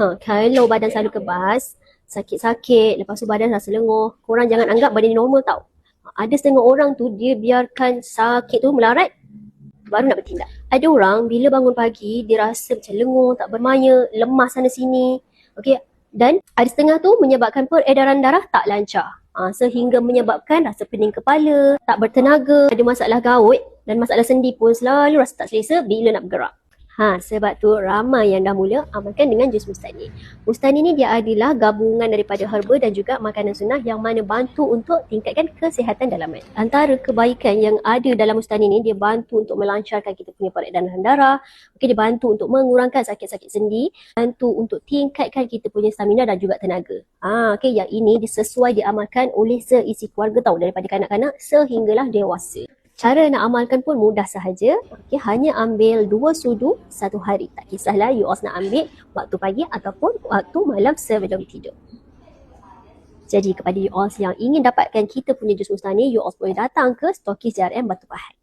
Kalau badan selalu kebas, sakit-sakit, lepas tu badan rasa lenguh, korang jangan anggap badan ni normal tau. Ada setengah orang tu dia biarkan sakit tu melarat baru nak bertindak. Ada orang bila bangun pagi dia rasa macam lenguh, tak bermaya, lemas sana sini. Okey, dan ada setengah tu menyebabkan peredaran darah tak lancar. Sehingga menyebabkan rasa pening kepala, tak bertenaga, ada masalah gaut dan masalah sendi pun selalu rasa tak selesa bila nak bergerak. Sebab tu ramai yang dah mula amalkan dengan jus mustani. Mustani ni dia adalah gabungan daripada herba dan juga makanan sunnah yang mana bantu untuk tingkatkan kesihatan dalaman. Antara kebaikan yang ada dalam mustani ni, dia bantu untuk melancarkan kita punya peredaran darah. Dia bantu untuk mengurangkan sakit-sakit sendi, bantu untuk tingkatkan kita punya stamina dan juga tenaga. Yang ini disesuai diamalkan oleh seisi keluarga tau, daripada kanak-kanak sehinggalah dewasa. Cara nak amalkan pun mudah sahaja. Hanya ambil 2 sudu satu hari. Tak kisahlah you all nak ambil waktu pagi ataupun waktu malam sebelum tidur. Jadi kepada you all yang ingin dapatkan kita punya jus mustani, you all boleh datang ke Stokis JRM Batu Pahat.